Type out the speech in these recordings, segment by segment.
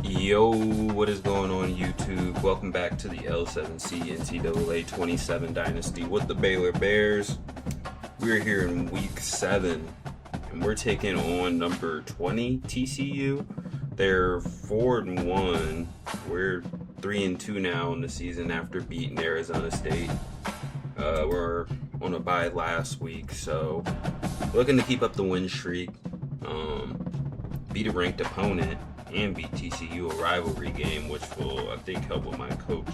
Yo, what is going on YouTube? Welcome back to the L7C NCAA 27 Dynasty with the Baylor Bears. We're here in week 7 and we're taking on number 20 TCU. They're 4-1. We're 3-2 now in the season after beating Arizona State. We're on a bye last week, so looking to keep up the win streak, beat a ranked opponent, and beat TCU, a rivalry game, which will, I think, help with my coach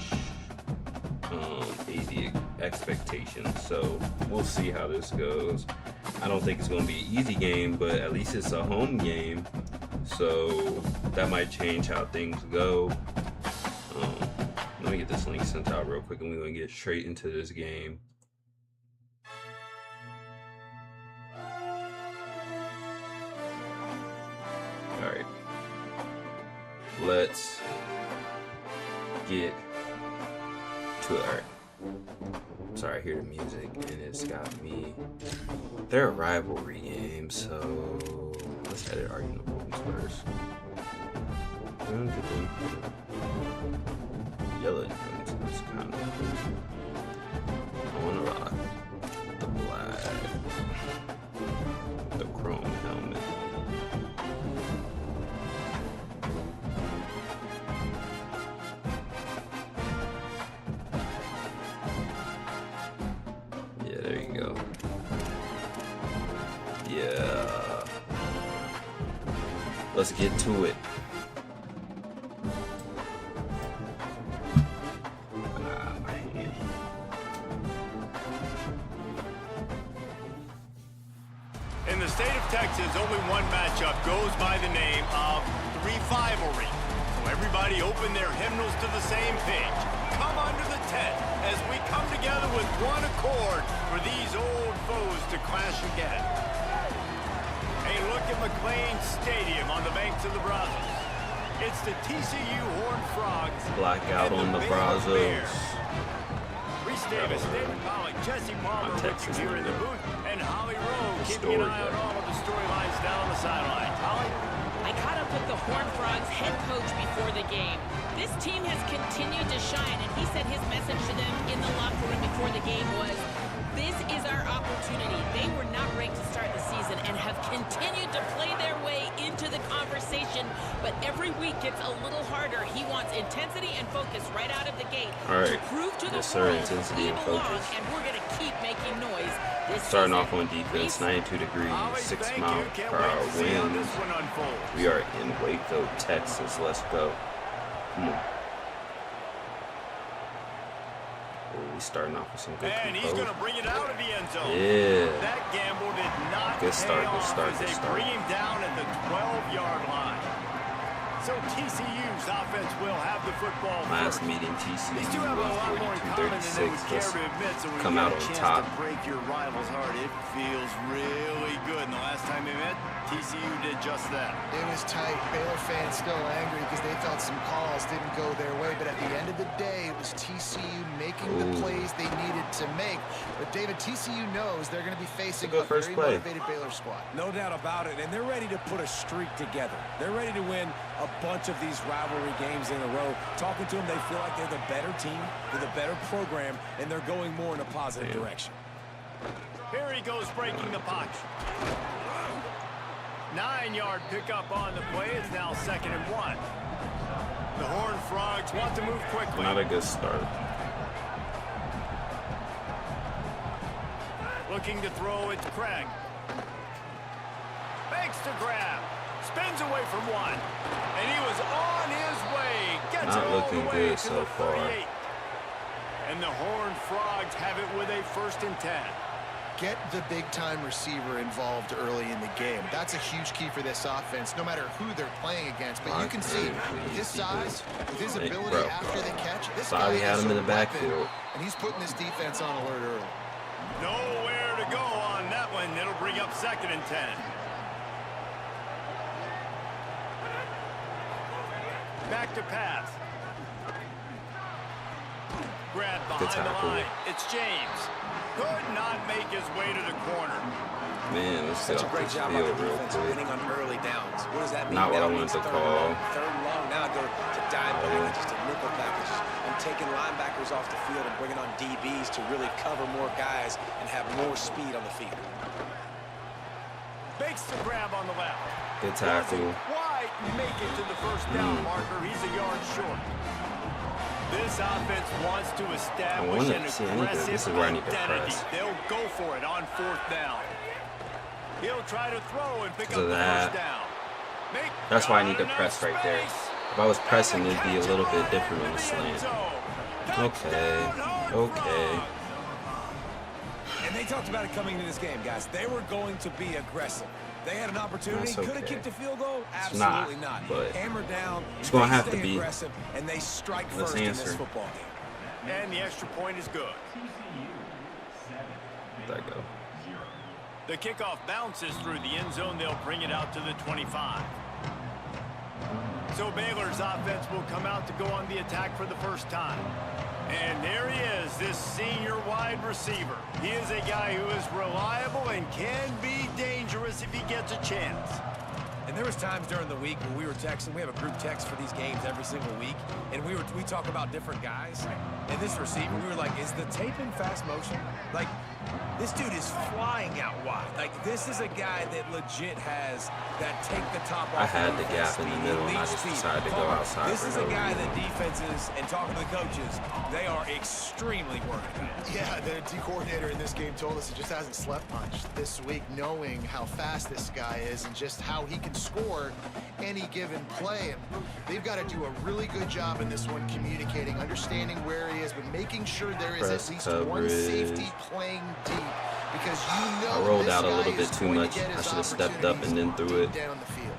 AD expectations. So we'll see how this goes. I don't think it's going to be an easy game, but at least it's a home game, so that might change how things go. Let me get this link sent out real quick, and we're going to get straight into this game. All right. Let's get to it. All right. Sorry, I hear the music and it's got me. They're a rivalry game, so let's edit our uniforms first. Yellow uniforms is kind of. I want to rock the black, the chrome helmet. Let's get to it. My hand. In the state of Texas, only one matchup goes by the name of Rivalry. So everybody open their hymnals to the same page. Come under the tent as we come together with one accord for these old foes to clash again. A look at McLean Stadium on the banks of the Brazos. It's the TCU Horned Frogs. Blackout on the Brazos. Reese Davis, David Pollock, Jesse Palmer Texas here in the booth, and Holly Rowe keeping an eye on all of the storylines down the sideline. Holly? I caught up with the Horned Frogs head coach before the game. This team has continued to shine, and he said his message to them in the locker room before the game was, this is our opportunity. They were not ranked to start the season and have continued to play their way into the conversation, but every week gets a little harder. He wants intensity and focus right out of the gate. All right. To prove to the Yes, sir. world Intensity and focus. and we're going to keep making noise. This Starting season. off on defense, 92 degrees, Holly, 6 thank mile you. Can't per wait hour to see how wind. this one unfolds. We are in Waco, Texas. Let's go. Come on. We starting off with some good And he's going to bring it out of the end zone. Yeah. That gamble did not Good start, pay good off start, as good they start. bring him down at the 12-yard line. So TCU's offense will have the football Last first. meeting, TCU These two have a lot more in common than they 42-36. would care Let's to admit, so when come you out get a on chance top. to break your rival's heart, it feels really good. And the last time they met, TCU did just that. It was tight. Baylor fans still angry because they felt some calls didn't go their way. But at the end of the day, it was TCU making the plays they needed to make. But David, TCU knows they're going to be facing a first very play. motivated Baylor squad. No doubt about it, and they're ready to put a streak together. They're ready to win a bunch of these rivalry games in a row. Talking to them, they feel like they're the better team, they're the better program, and they're going more in a positive direction. Here he goes breaking the pocket. 9-yard pickup on the play. It's now 2nd and 1. The Horned Frogs want to move quickly. Not a good start. Looking to throw it to Craig. Fakes to grab. Spins away from one. And he was on his way. Gets Not it all looking the way good to so the far. 38. And the Horned Frogs have it with a 1st and 10. Get the big-time receiver involved early in the game. That's a huge key for this offense, no matter who they're playing against. But you can see, with his size, with his ability after the catch, this guy Bobby had is him in a the weapon, backfield. and he's putting this defense on alert early. Nowhere to go on that one. It'll bring up 2nd and 10. Back to pass. Grab behind the line. It's James. Could not make his way to the corner. Man, let's Such get a off great this job by field the real defense quick. winning on early downs. What does that mean? Not what That I wanted means to third call. and long. Third and long now. Go nickel packages. I'm taking linebackers off the field and bringing on DBs to really cover more guys and have more speed on the field. Makes the grab on the left. Good tackle. Doesn't quite make it to the first down marker. He's a yard short. This offense wants to establish an aggressive this is where I need to identity. press. They'll go for it on 4th down. He'll try to throw and pick up the that. first down. That's why I need to press right there. If I was pressing, it'd be a little bit different on the slant. Okay. Okay. And they talked about it coming into this game, guys. They were going to be aggressive. They had an opportunity. That's okay. Could have kicked a field goal? It's Absolutely not, not. but Hammer down. it's going to have stay to be. aggressive, and they strike Let's first in answer. this football game. And the extra point is good. There you go. The kickoff bounces through the end zone. They'll bring it out to the 25. So Baylor's offense will come out to go on the attack for the first time. And there he is, this senior wide receiver. He is a guy who is reliable and can be dangerous if he gets a chance. And there was times during the week when we were texting. We have a group text for these games every single week, and we talk about different guys. And this receiver, we were like, is the tape in fast motion? Like, this dude is flying out wide. Like, this is a guy that legit has that take the top off. I had the gap in the middle, and I just decided to go outside. This is a guy that defenses and talking to the coaches, they are extremely worried about. Yeah, the D coordinator in this game told us he just hasn't slept much this week, knowing how fast this guy is and just how he can score any given play. And they've got to do a really good job in this one communicating, understanding where he is, but making sure there is at least one safety playing deep, because you know I rolled out a little bit too much. I should have stepped up and then threw it. Down the field.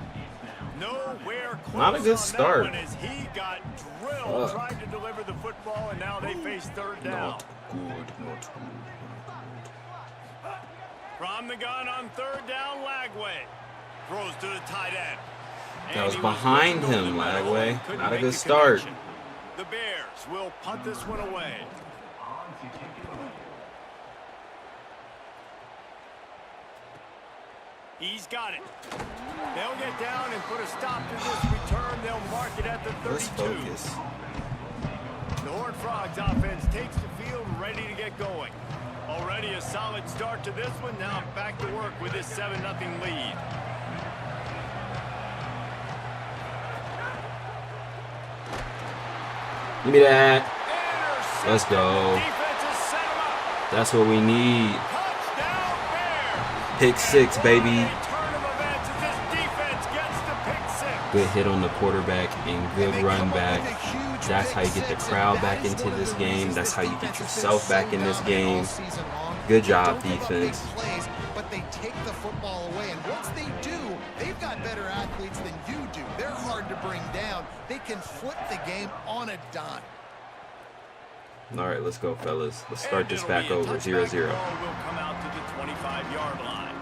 Nowhere close. Not a good start. As he got drilled trying to deliver the football, and now they face 3rd down. Not good, not good. From the gun on 3rd down, Lagway throws to the tight end. That was behind him, Lagway. Not a good start. The Bears will punt this one away. He's got it. They'll get down and put a stop to this return. They'll mark it at the 32. Let's focus. The Horned Frogs offense takes the field ready to get going. Already a solid start to this one. Now back to work with this 7-0 lead. Give me that. Let's go. That's what we need. Pick 6, baby. Good hit on the quarterback and good run back. That's how you get the crowd back into this game. That's how you get yourself back in this game. Good job, defense. But they take the football away, and once they do, they've got better athletes than you do. They're hard to bring down. They can flip the game on a dime. All right, let's go, fellas. Let's start this back over, 0-0. Will come out to the 25-yard line.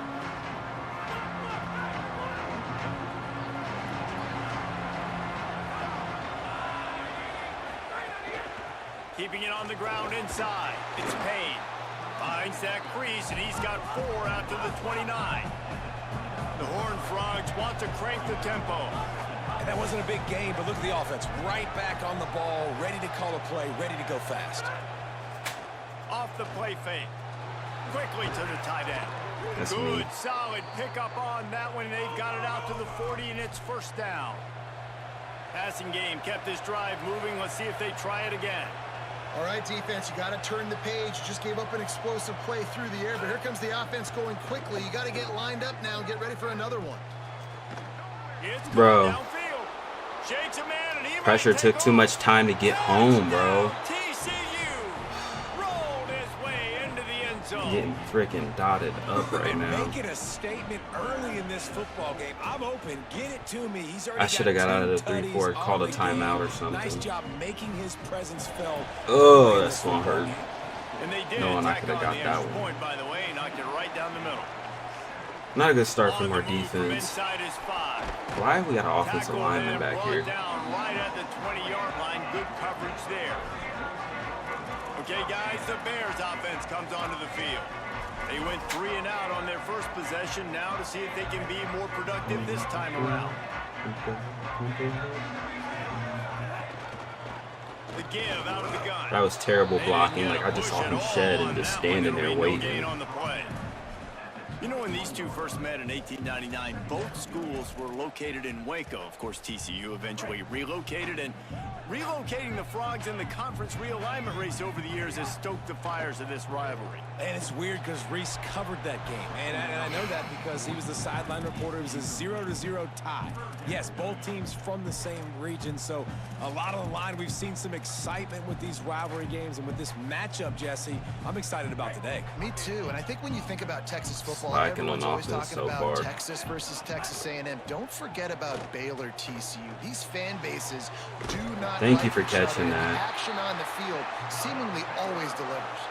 Keeping it on the ground inside. It's Payne. Finds that crease, and he's got 4 out to the 29. The Horned Frogs want to crank the tempo. And that wasn't a big game, but look at the offense. Right back on the ball, ready to call a play, ready to go fast. Off the play fake. Quickly to the tight end. That's Good, me. solid pickup on that one. They've got it out to the 40, and it's 1st down. Passing game kept this drive moving. Let's see if they try it again. All right, defense, you got to turn the page. You just gave up an explosive play through the air, but here comes the offense going quickly. You got to get lined up now and get ready for another one. Bro. Downfield. Shakes a man, and he Pressure took too much time to get home, bro. TCU rolled his way into the end zone. Getting freaking dotted up right now. Making a statement early in this football game. I'm open. Get it to me. He's already I should have got out of the 3-4, called a tutties timeout or on the game. something. Nice job making his presence felt. Oh, that's gonna hurt. And they did No, and I attack could have on got the that extra one. point, by the way, knocked it right down the middle. Not a good start On from the our move from defense. inside his 5. Why have we got an offensive Tackled lineman and back brought here? down right at the 20-yard line. Good coverage there. Okay, guys, the Bears offense comes onto the field. They went 3 and out on their first possession. Now to see if they can be more productive this time around. The give out of the gun. That was terrible blocking. Like, I just saw him shed and just standing there waiting. On the play. You know, when these two first met in 1899, both schools were located in Waco. Of course, TCU eventually relocated, and relocating the Frogs in the conference realignment race over the years has stoked the fires of this rivalry. And it's weird because Reese covered that game. And I know that because he was the sideline reporter. It was a 0-0 tie. Yes, both teams from the same region. So a lot of the line, we've seen some excitement with these rivalry games. And with this matchup, Jesse, I'm excited about today. Me too. And I think when you think about Texas football, Slacking everyone's on always offense talking so about far. Texas versus Texas A&M. Don't forget about Baylor TCU. These fan bases do not Thank like you for each catching other. that. The action on the field seemingly always delivers.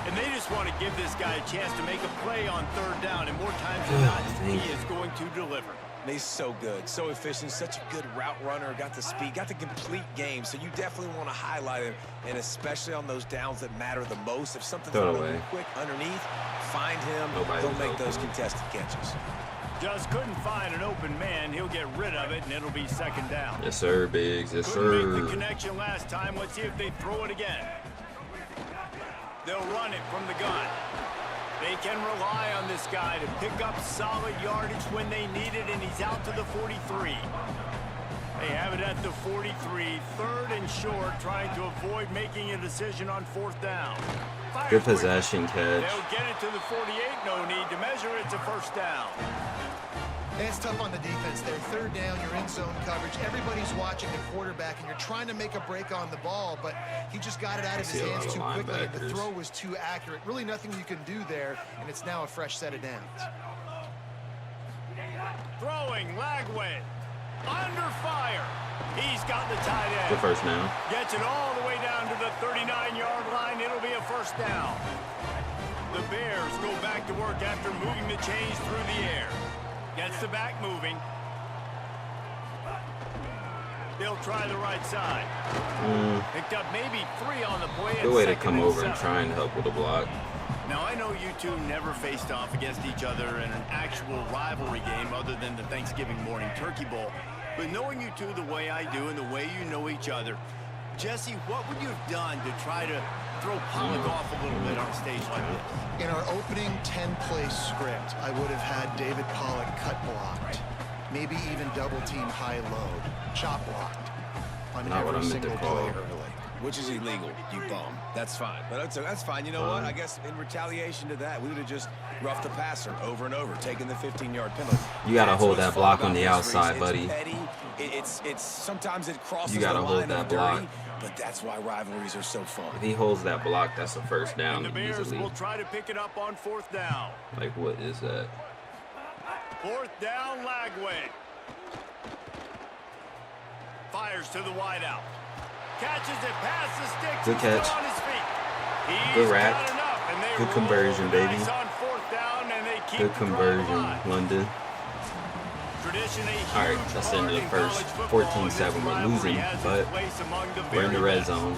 And they just want to give this guy a chance to make a play on third down, and more times than not, he is going to deliver. He's so good, so efficient, such a good route runner, got the speed, got the complete game, so you definitely want to highlight him, and especially on those downs that matter the most. If something's Throw running away. quick underneath, find him, Nobody's don't make open. those contested catches. Just couldn't find an open man. He'll get rid of it, and it'll be second down. Yes, sir, Biggs. Yes, Couldn't make the sir. connection last time. Let's see if they throw it again. They'll run it from the gun. They can rely on this guy to pick up solid yardage when they need it, and he's out to the 43. They have it at the 43, third and short, trying to avoid making a decision on fourth down. Fires Good quick. possession catch. They'll get it to the 48, no need to measure it to first down. And it's tough on the defense there. Third down, you're in zone coverage. Everybody's watching the quarterback, and you're trying to make a break on the ball, but he just got it out of his See a lot hands of too quickly. The linebackers. throw was too accurate. Really nothing you can do there, and it's now a fresh set of downs. Throwing, Lagway. Under fire. He's got the tight end. Good first down. Gets it all the way down to the 39-yard line. It'll be a first down. The Bears go back to work after moving the chains through the air. Gets the back moving. They'll try the right side. Picked up maybe 3 on the play. Good way to come over and try and help with a block. Now, I know you two never faced off against each other in an actual rivalry game other than the Thanksgiving morning Turkey Bowl. But knowing you two the way I do and the way you know each other, Jesse, what would you have done to try to throw Pollock off a little bit on a stage like this? In our opening 10-play script, I would have had David Pollock cut blocked, maybe even double-team high-load, chop blocked on Not what I every meant to single call. play early. Which is illegal, you bum. That's fine. But that's fine. You know what? I guess in retaliation to that, we would have just roughed the passer over and over, taking the 15-yard penalty. You gotta That's hold what's that block fun on the about this, outside, Reese. buddy. It's petty. It's sometimes it crosses You gotta the hold line that of dirty, block. but that's why rivalries are so fun. If he holds that block, that's a first And down the Bears easily. will try to pick it up on fourth down. Like, what is that? Fourth down, Lagway. Fires to the wideout. Catches it past the sticks. Good He's catch. still on his feet. He's Good rack. got enough, and they Good roll conversion, the baby. dice on fourth down, and they keep Good the drive conversion, alive. London. Tradition, a All right, huge that's the end of the part in first. college football, and 14-7, this we're rivalry losing, has its but place among the we're in the very red best. zone.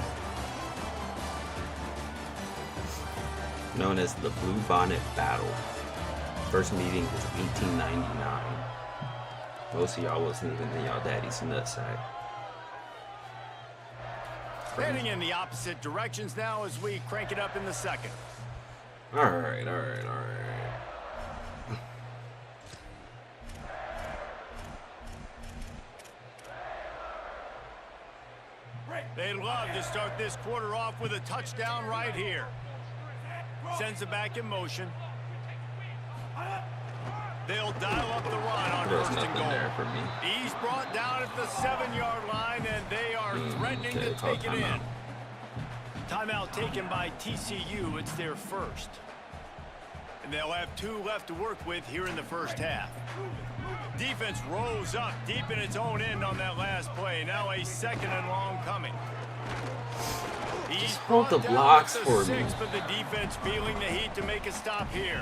Known as the Blue Bonnet Battle. First meeting was 1899. Most of y'all wasn't even in y'all daddy's nutsack. Heading in the opposite directions now as we crank it up in the second. All right. They'd love to start this quarter off with a touchdown right here. Sends it back in motion. They'll dial up the run on There's first and nothing goal. there for me. He's brought down at the 7-yard line, and they are threatening okay, to call take it in. timeout. Timeout taken by TCU. It's their first. And they'll have 2 left to work with here in the first half. Defense rose up deep in its own end on that last play. Now a second and long coming. He's hold the brought down blocks at the for me. 6, but the defense feeling the heat to make a stop here.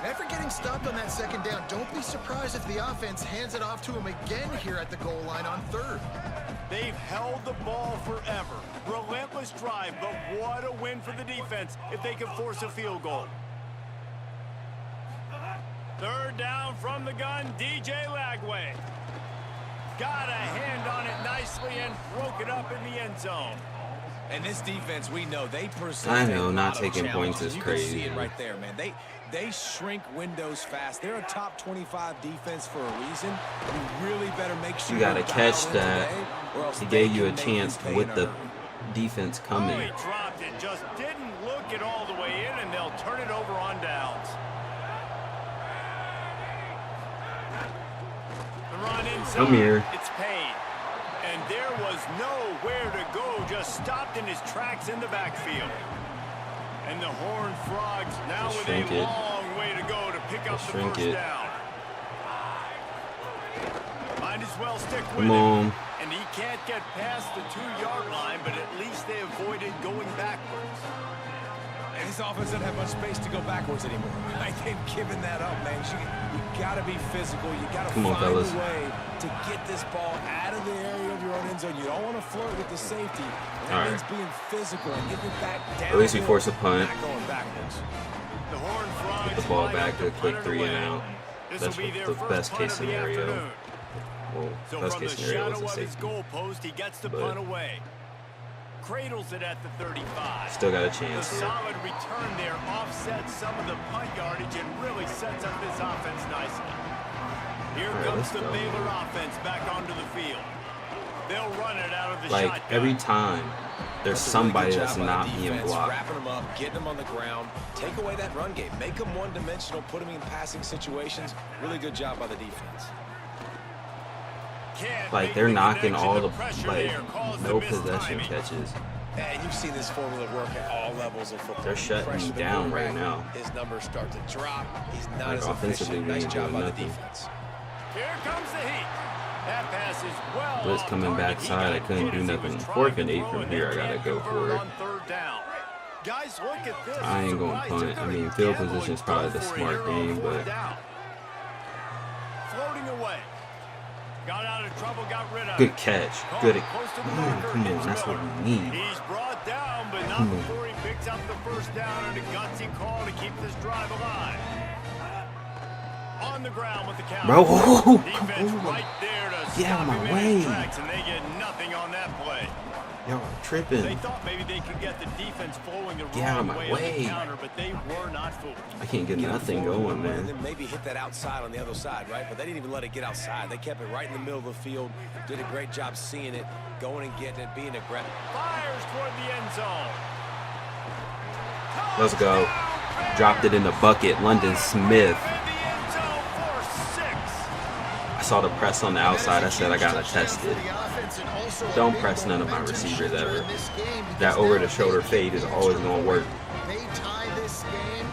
After getting stopped on that second down, don't be surprised if the offense hands it off to him again here at the goal line on third. They've held the ball forever. Relentless drive, but what a win for the defense if they can force a field goal. Third down from the gun, DJ Lagway. Got a hand on it, nice nicely and broke it up in the end zone. And this defense, we know they present. I know, a not lot of taking points challenges. is You crazy. can see it right there, man. They shrink windows fast. They're a top 25 defense for a reason. You really better make sure You gotta you're catch dialed in that. today, or else He they gave you a can make chance pay with in a the hurry. defense Oh, coming. he dropped it. Just didn't look it all the way in, and they'll turn it over on downs. The run inside. Come here. It's paid. And there was nowhere to go. Just stopped in his tracks in the backfield. And the Horned Frogs now Let's with shrink a it. long way to go to pick up Let's the shrink first it. down. Might as well stick with Come on. it. And he can't get past the 2-yard line, but at least they avoided going backwards. And this offense doesn't have much space to go backwards anymore. They've given that up, man. You got to be physical. You got to Come on, find fellas. a way to get this ball out of the area of your own end zone. You don't want to flirt with the safety. And that All right. means being physical and getting it back down. At least we force a punt. Not going backwards. The Horned Frogs Get the ball line back up to a quick punt it 3 and away. out. This That's will be their the first best punt case of the scenario. afternoon. Well, So best from case the scenario shadow was a of his safety. goalpost, he gets the But- punt away. Cradles it at the 35. Still got a The chance here. solid return there offsets some of the punt yardage and really sets up this offense nicely. Here All right, comes let's the go. Baylor offense back onto the field. They'll run it out of the Like shotgun. every time, there's That's a really somebody good that's job by not the being defense, blocked. wrapping them up, getting them on the ground, take away that run game, make them one-dimensional, put them in passing situations. Really good job by the defense. Can't Like make they're the knocking connection. all The the pressure like there caused no the missed possession timing. catches. And you've seen this formula work at all levels of football. They're shutting Pressure him the down quarterback, right now. His numbers start to drop. He's not Like, as offensively, efficient. we Nice ain't job doing by the nothing. defense. Here comes the heat. That pass is well Blitz off coming target. backside. He I got couldn't hit do as he nothing. was 4th trying and to 8 throw, from and here. they I gotta can't go convert for it. on 3rd down. Guys, look at this. I ain't gonna Surprised punt. they're I gonna mean, field gamble position is and probably go the for it smart here on game, 4th but down. Floating away. Got out of trouble, got rid of good it. catch. Caught Good. close to the Man, marker. come on, It's that's what Miller. we need. He's brought down, but not Come on. before he picks up the 1st down and a gutsy call to keep this drive alive. On the ground with the count. Bro, whoa, Defense come on. right there to Get stop out of my him in his way. tracks, and they get nothing on that play. Y'all are They tripping. thought maybe they could get the defense flowing the Get out of wrong my way on way. the counter, but they were not fooled. I can't get Get it nothing forward going, And man. then maybe hit that outside on the other side, right? But they didn't even let it get outside. They kept it right in the middle of the field. Did a great job seeing it, going and getting it, being aggressive. Fires toward the end zone. Let's go. Touchdown, Dropped it in the bucket. London Smith. in the end zone for 6. I saw the press on the outside. I said I gotta test it. Don't press none of my receivers ever. That over-the-shoulder fade is always gonna work. They tie this game.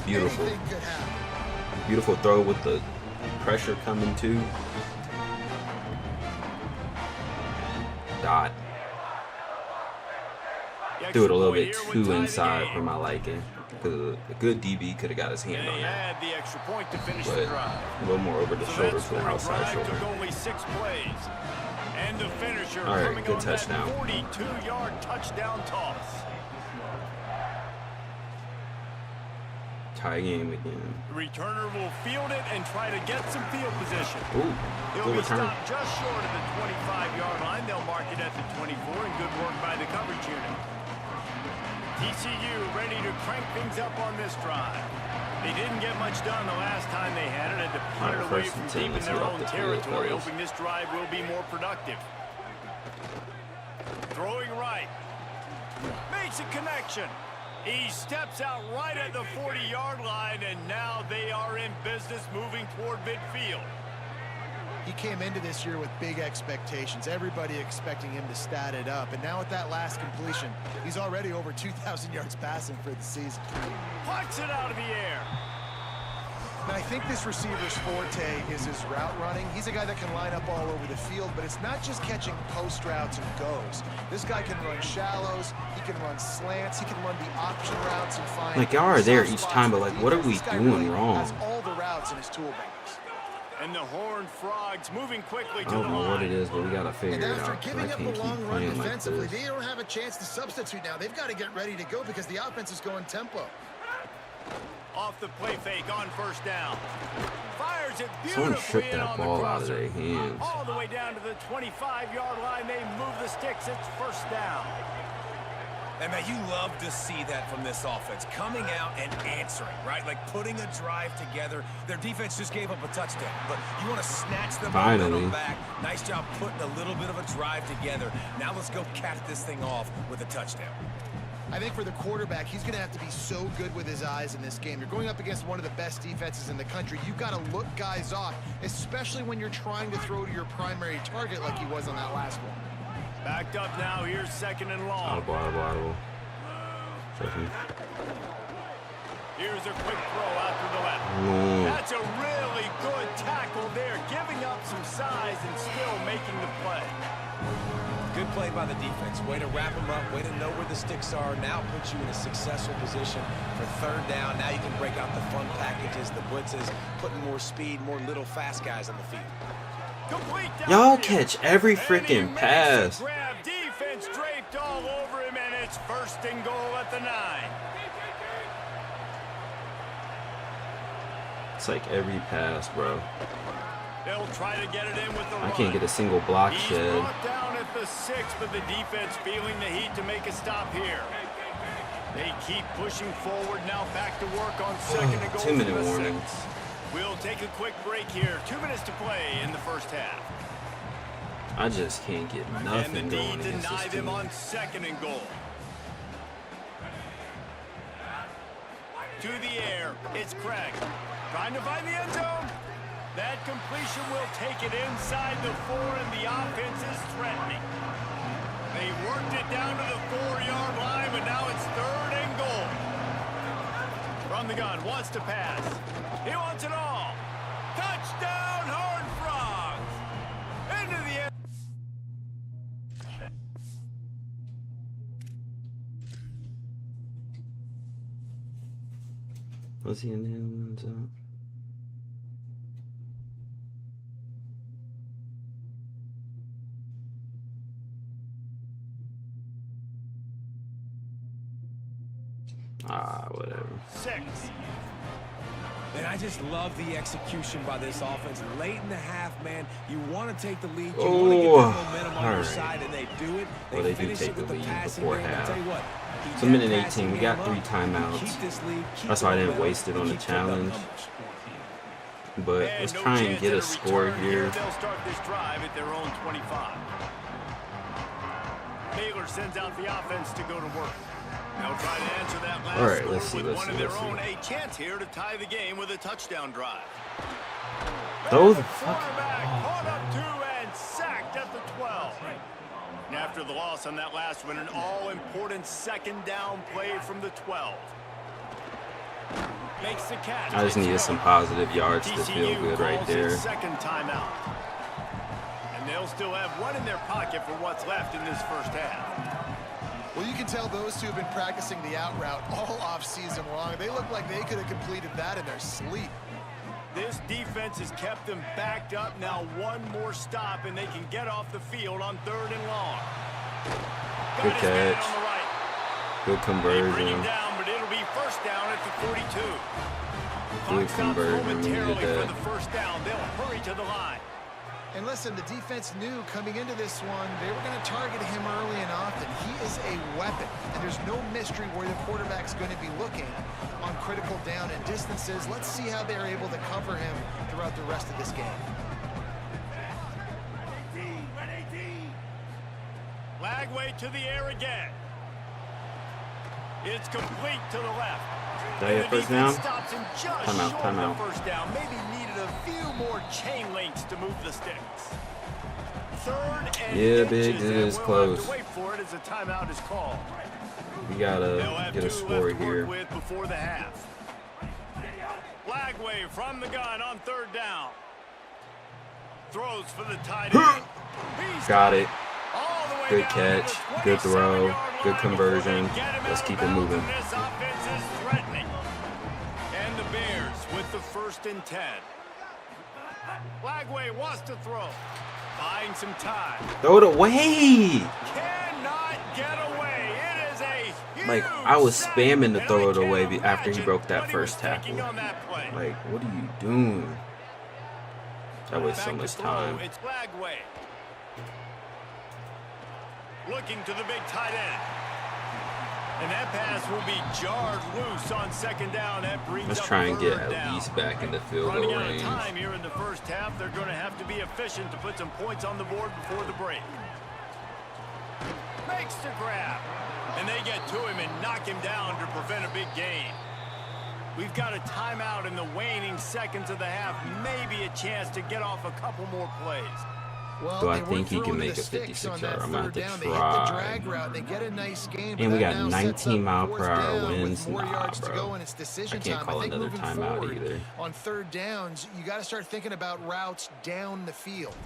Beautiful. Anything could happen. Beautiful throw with the pressure coming too. Dot. Threw it a little bit too inside for my liking. Because a good DB could have got his hand And on they that. had the extra point to finish the But drive. a little more over the So shoulder that for the scoring outside drive shoulder. took only 6 plays. And the finisher All right, coming good on touchdown. that 42-yard touchdown toss. Tie game again. The returner will field it and try to get some field position. Ooh, He'll good be return. stopped just short of the 25-yard line. They'll mark it at the 24, and good work by the coverage unit. TCU ready to crank things up on this drive. They didn't get much done the last time they had it. Had to punt it Alright, away first from and 10, deep in let's their get off own the field, territory, fellas. hoping this drive will be more productive. Throwing right. Makes a connection. He steps out right at the 40-yard line, and now they are in business moving toward midfield. He came into this year with big expectations. Everybody expecting him to stat it up. And now with that last completion, he's already over 2,000 yards passing for the season. Plucks it out of the air. And I think this receiver's forte is his route running. He's a guy that can line up all over the field, but it's not just catching post routes and goes. This guy can run shallows, he can run slants, he can run the option routes and find... Like, y'all are there soft each spots time, for but, the like, what are defense. we This guy doing really wrong? has all the routes in his tool bags. And the Horned Frogs moving quickly I to don't the know what it line. is, but we gotta figure And it after out. 'Cause I giving up can't a long keep run playing like defensively, this. they don't have a chance to substitute now. They've got to get ready to go because the offense is going tempo. Off the play fake on first down. Fires it Someone beautifully shook in that on the ball out of crosser. their hands. All the way down to the 25-yard line. They move the sticks. It's first down. And man, you love to see that from this offense. Coming out and answering, right? Like putting a drive together. Their defense just gave up a touchdown, but you want to snatch the momentum back. Nice job putting a little bit of a drive together. Now let's go cap this thing off with a touchdown. I think for the quarterback, he's going to have to be so good with his eyes in this game. You're going up against one of the best defenses in the country. You've got to look guys off, especially when you're trying to throw to your primary target like he was on that last one. Backed up now. Here's second and long. Audible. Here's a quick throw out to the left. That's a really good tackle there, giving up some size and still making the play. Good play by the defense. Way to wrap them up. Way to know where the sticks are. Now puts you in a successful position for third down. Now you can break out the fun packages, the blitzes, putting more speed, more little fast guys on the field. Y'all catch every freaking pass. Grab, defense draped all over him, and it's first and goal at the 9. It's like every pass, bro. They'll try to get it in with the I can't get a single block He's shed. brought down at the 6, but the defense feeling the heat to make a stop here. They keep pushing forward. Now back to work on second and goal. 2-minute warnings. We'll take a quick break here. 2 minutes to play in the first half. I just can't get nothing And the going D against deny this them team. on second and goal. To the air, it's Craig. Trying to find the end zone. That completion will take it inside the 4, and the offense is threatening. They worked it down to the 4-yard line, but now it's third and goal. From the gun, wants to pass. He wants it all. Touchdown, Horned Frogs. Into the end. Was he in the end zone? Whatever. 6. And I just love the execution by this offense. Late in the half, man, you want to take the lead. You want to get the momentum on your side, and they do it. Well, they do finish take it the with lead passing before game. half. I'll tell you what, keep So that minute passing 18, we game got 3 up. timeouts. Keep this lead, keep That's the why I didn't momentum, waste it on the keep putting up challenge. numbers. But And let's no try and chance get at a score return here. They'll start this drive at their own 25. Baylor sends out the offense to go to work. They'll try to answer that last All right, score let's see, with let's one see, of their let's see. own. A chance here to tie the game with a touchdown drive. Throw the The fucking quarterback ball. caught up to and sacked at the 12. And after the loss on that last one, an all-important second down play from the 12. Makes the catch. I just needed some positive yards to feel TCU good right calls there. its second timeout. And they'll still have one in their pocket for what's left in this first half. Well, you can tell those two have been practicing the out route all off-season long. They look like they could have completed that in their sleep. This defense has kept them backed up. Now one more stop, and they can get off the field on third and long. Good Got his man catch. on the right. Good They bring him conversion. down, but it'll be first down at the 42. Good Clock stops conversion. We momentarily needed for that. the first down. They'll hurry to the line. And listen, the defense knew coming into this one, they were going to target him early and often. He is a weapon, and there's no mystery where the quarterback's going to be looking on critical down and distances. Let's see how they're able to cover him throughout the rest of this game. Lagway to the air again. It's complete to the left. Did I get And the first down? defense stops him just Timeout, short timeout. of the first down. Maybe needed a few more chain links to move the sticks. Third and Yeah, big, inches, it and is we'll close. have to wait for it as a timeout is called. We They'll gotta have get a 2 score left to work here. with before the half. Lagway from the gun on third down. Throws for the tight end. He's Got it. all the way Good down catch, to the good throw, 27-yard good line conversion. before they get him Let's out keep of it moving. bounds, and this offense is threatening. And the Bears with the 1st and 10. Lagway wants to throw. Buying some time. Throw it away. Cannot get away. It is a huge Like, I was spamming to throw it away after he broke that first tackle. Like, what are you doing? That wastes so much time. It's Flagway. Looking to the big tight end. And that pass will be jarred loose on second down. That brings Let's up try and get third at down. least back in the field Running goal out of range. time here in the first half. They're going to have to be efficient to put some points on the board before the break. Makes the grab. And they get to him and knock him down to prevent a big gain. We've got a timeout in the waning seconds of the half. Maybe a chance to get off a couple more plays. Well, Do I they think he weren't can throwing make the a sticks on 56-yarder? that I'm going third to have down. to They hit the try. drag route. They get a nice gain, And we but got that now sets 19 up mile fourth per hour down with winds. more Nah, yards to bro. go, and it's decision I can't time. call I think another moving timeout forward either. on third downs, you got to start thinking about routes down the field.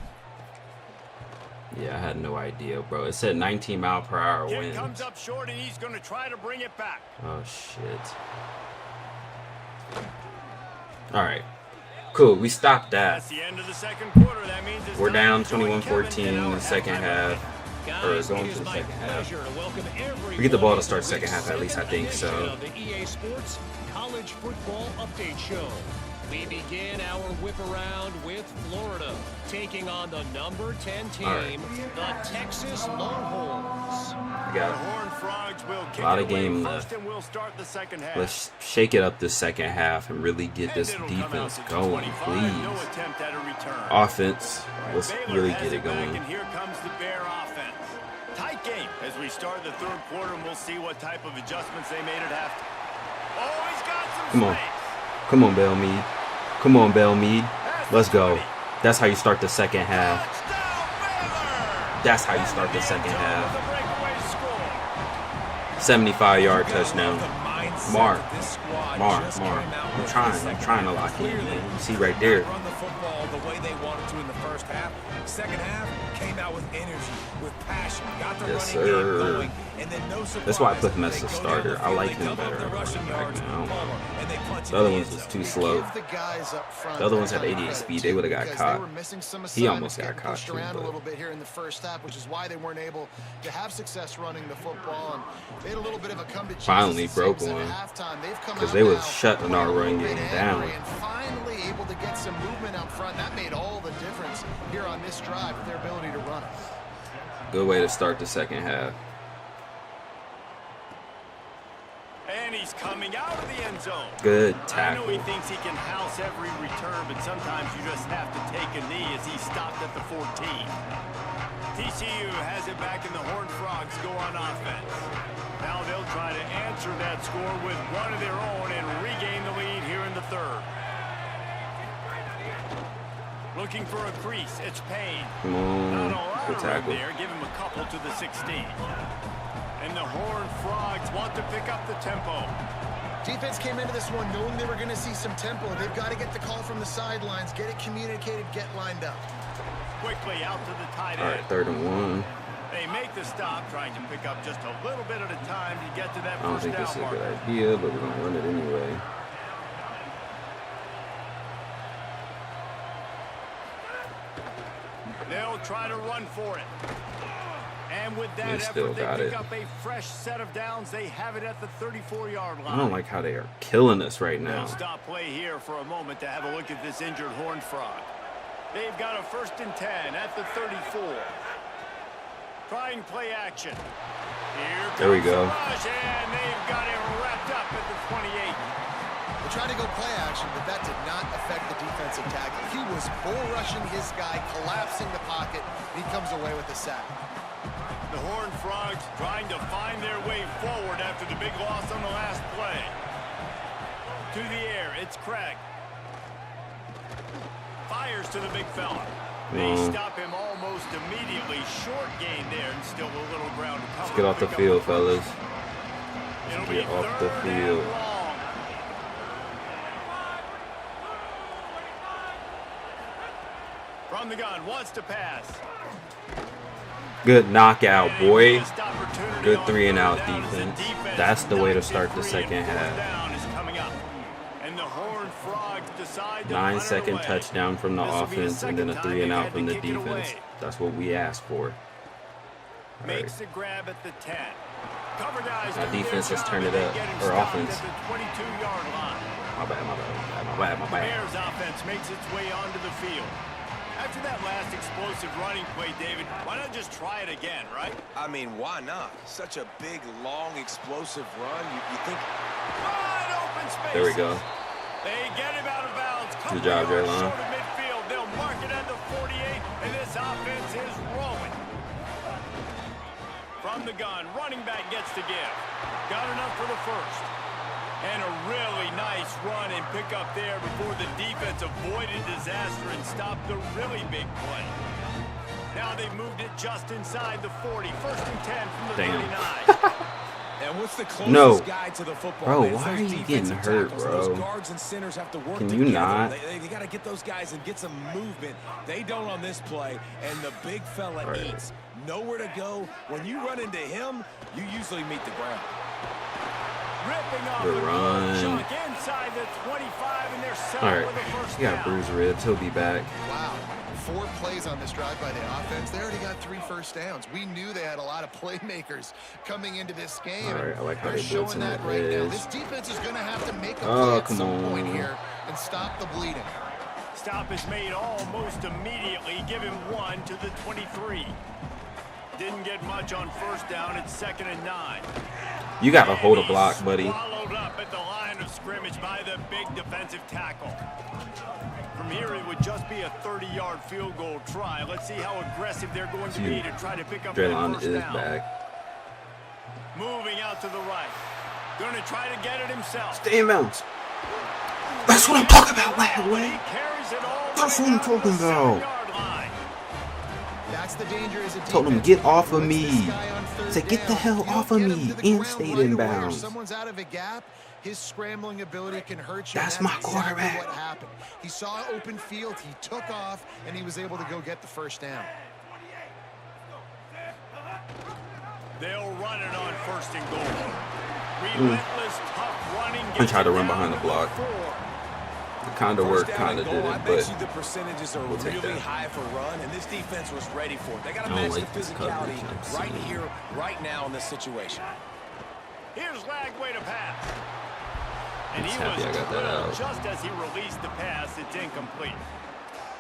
Yeah, I had no idea, bro. It said 19 mile per hour Kick winds. comes up short, and he's going to try to bring it back. Oh, shit. All right. Cool. We stopped that. That's the end of the second quarter. That means it's We're time down to join 21-14 Kevin in the at second our half. Or Guys, going it to is the my second half. pleasure to welcome We get the ball to everyone start to second half, at least I think so. of the EA Sports College Football Update Show. We begin our whip around with Florida taking on the number 10 team, All right. the Texas Longhorns. We got Horned Frogs will kick a lot it of away game first, left. and we'll start the second half. Let's shake it up this second half and really get And this it'll come out defense to going, 25, please. No attempt at a return. Offense, let's Baylor really has get it back, going. and here comes the Bear offense. Tight game as we start the third quarter, and we'll see what type of adjustments they made at halftime. Oh, he's got some Come on. space. Come on, Bellmead. Come on, Bellmead. Let's go. That's how you start the second half. Touchdown, Baylor! That's how you start the second half. 75-yard touchdown. Mark. I'm trying to lock in, man. You see right there. Run the football the way they wanted to in the first half. Second half came out with energy, with passion. Got the Yes, running game sir. going, and then no surprise. That's why I put him as They the go starter. down the I field, like they him double better up the at rushing running back yards, now. and they punch The it other in ones the was end too zone. slow. Give the guys up front The other ones that had kind of 88 credit, speed. too, They would've got because caught. They were missing some He almost assignments, got getting caught pushed too, around a but- little bit here in the first half, which is why they weren't able to have success running the football. And they had a little bit of a come to Jesus, Finally it broke seems, at one. halftime. They've come 'Cause out they was now shutting our a little run bit game down. angry and finally able to get some movement out front. That made all the difference here on this drive with their ability to run it. Good way to start the second half. And he's coming out of the end zone. Good I know tackle. he thinks he can house every return, but sometimes you just have to take a knee as he stopped at the 14. TCU has it back, and the Horned Frogs go on offense. Now they'll try to answer that score with one of their own and regain the lead here in the third. Looking for a crease. It's Payne. Come Not a on. lot Good of room tackle. there. Give him a couple to the 16. And the Horned Frogs want to pick up the tempo. Defense came into this one knowing they were going to see some tempo. They've got to get the call from the sidelines, get it communicated, get lined up. Quickly out to the tight All end. right, 3rd and 1. They make the stop, trying to pick up just a little bit at a time to get to that I don't first think this is down a mark. good idea, but we're going to run it anyway. They'll try to run for it. And with that They still effort, they got pick it. up a fresh set of downs. They have it at the 34-yard line. I don't like how they are killing us right now. They'll stop play here for a moment to have a look at this injured Horned Frog. They've got a 1st and 10 at the 34. Trying play action. Here There we comes go. the rush, and they've got it wrapped up at the 28. They tried to go play action, but that did not affect the defensive tackle. He was bull rushing his guy, collapsing the pocket, and he comes away with the sack. The Horned Frogs trying to find their way forward after the big loss on the last play. To the air, it's Craig. Fires to the big fella. They stop him almost immediately. Short gain there, and still a little ground to cover. Let's get off the Pick up field, first. fellas. It'll Get be off the 3rd field. and long. From the gun, wants to pass. Good knockout, And a boy. missed opportunity Good on 3 and out third down as the defense. That's the way to knocks start it the free, second and 4th half. down is coming up. And the Horned Frogs decide to 9-second punt it away. touchdown from the This will be the offense and then a second 3 and time out they've from the had to kick it defense. away. That's what we asked for. Makes the grab at the 10. Cover guys. Our defense has turned it up, or offense. At the 22-yard line. My bad. The Bears offense makes its way onto the field. After that last explosive running play, David, why not just try it again, right? I mean, why not? Such a big, long, explosive run. You think... Wide open space. There we go. They get him out of bounds. Good job, Jay Long. Short of midfield. They'll mark it at the 48, and this offense is rolling. From the gun, running back gets to give. Got enough for the first. And a really nice run and pick up there before the defense avoided disaster and stopped the really big play. Now they've moved it just inside the 40. First and 10 from the 39. And what's the closest guy to the football? Bro, man? why are you Those getting defensive hurt, tackles, bro? those guards and centers have to work Can together. you not? They got to get those guys and get some movement. They don't on this play, and the big fella eats. Nowhere to go. When you run into him, you usually meet the ground. Ripping off The the run. chunk inside the 25, and they're set All up right, with a first he got down. bruised ribs. He'll be back. Wow. 4 plays on this drive by the offense. They already got 3 first downs. We knew they had a lot of playmakers coming into this game. All right, I like how They're they built showing some that of right now. this. This defense is going to have to make a Oh, play at come some point on. here and stop the bleeding. Stop is made almost immediately. Give him 1 to the 23. Didn't get much on first down. It's 2nd and 9. You got to hold a block, buddy. Swallowed up at the line of scrimmage by the big defensive tackle. From here, it would just be a 30-yard field goal try. Let's see how aggressive they're going to be to try to pick up that Draylon first is down. back. Moving out to the right. Going to try to get it himself. Stay in bounds. That's what I'm talking about, Ladway. He carries it all That's the what way I'm down to talking the about. 7-yard line. That's the danger as a Told him, defense. get off of Puts me. this guy on third Said, get the down. hell You don't off of get him me to the and ground stayed right in away, or bounds. Someone's out of a gap. His scrambling ability can hurt you. That's and my exactly quarterback. what happened. He saw open field. He took off, and he was able to go get the first down. They'll run it on 1st and goal. Relentless, tough running. I tried to run behind the block. It kind of worked, First down kind and of goal, didn't, I bet but you the percentages are we'll take really that. high for run, and this defense was ready for it. They got to I don't match like the this coverage physicality I'm right seeing. here, right now in this situation. Here's Lagway to pass. And Just he happy was I got that drilled out. just as he released the pass. It's incomplete.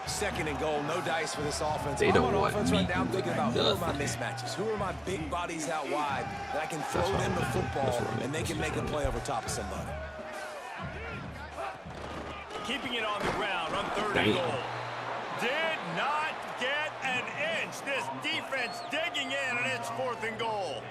2nd and goal, no dice for this offense. They I'm don't on want offense me right now. I'm to thinking do about who are my nothing. mismatches, who are my big bodies out wide that I can throw what them I'm the doing. football That's what I'm and they doing. can make a play over top of somebody. Keeping it on the ground on 3rd and Damn. goal. Did not get an inch. This defense digging in, and it's 4th and goal.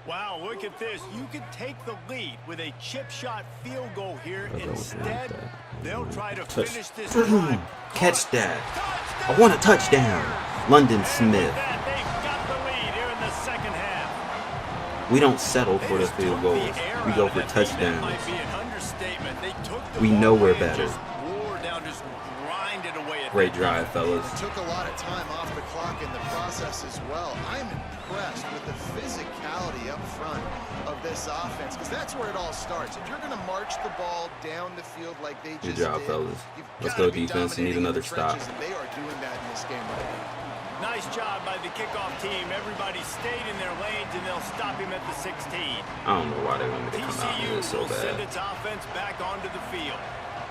Wow, look at this. You could take the lead with a chip shot field goal here. I don't want Instead, that. they'll try to Touch. finish this drive. Catch that. Touchdown! I want a touchdown. London And Smith. with that, they've got the lead here in the 2nd half. We don't settle for They the just field took goals. the air We out go of for that thing. That touchdowns. might be an understatement. They took the We ball know we're away and better. just wore down, just grinded away at Great that. drive, fellas. Took a lot of time off the clock in the process as well. I'm impressed with the physicality up front of this offense, because that's where it all starts. If you're going to march the ball down the field like they just Good job, did, fellas. you've Let's gotta go, be defense. We need dominating in another the stop. trenches, and they are doing that in this game right now. Nice job by the kickoff team. Everybody stayed in their lanes, and they'll stop him at the 16. I don't know why they want me to come out TCU of this so will send bad. its offense back onto the field.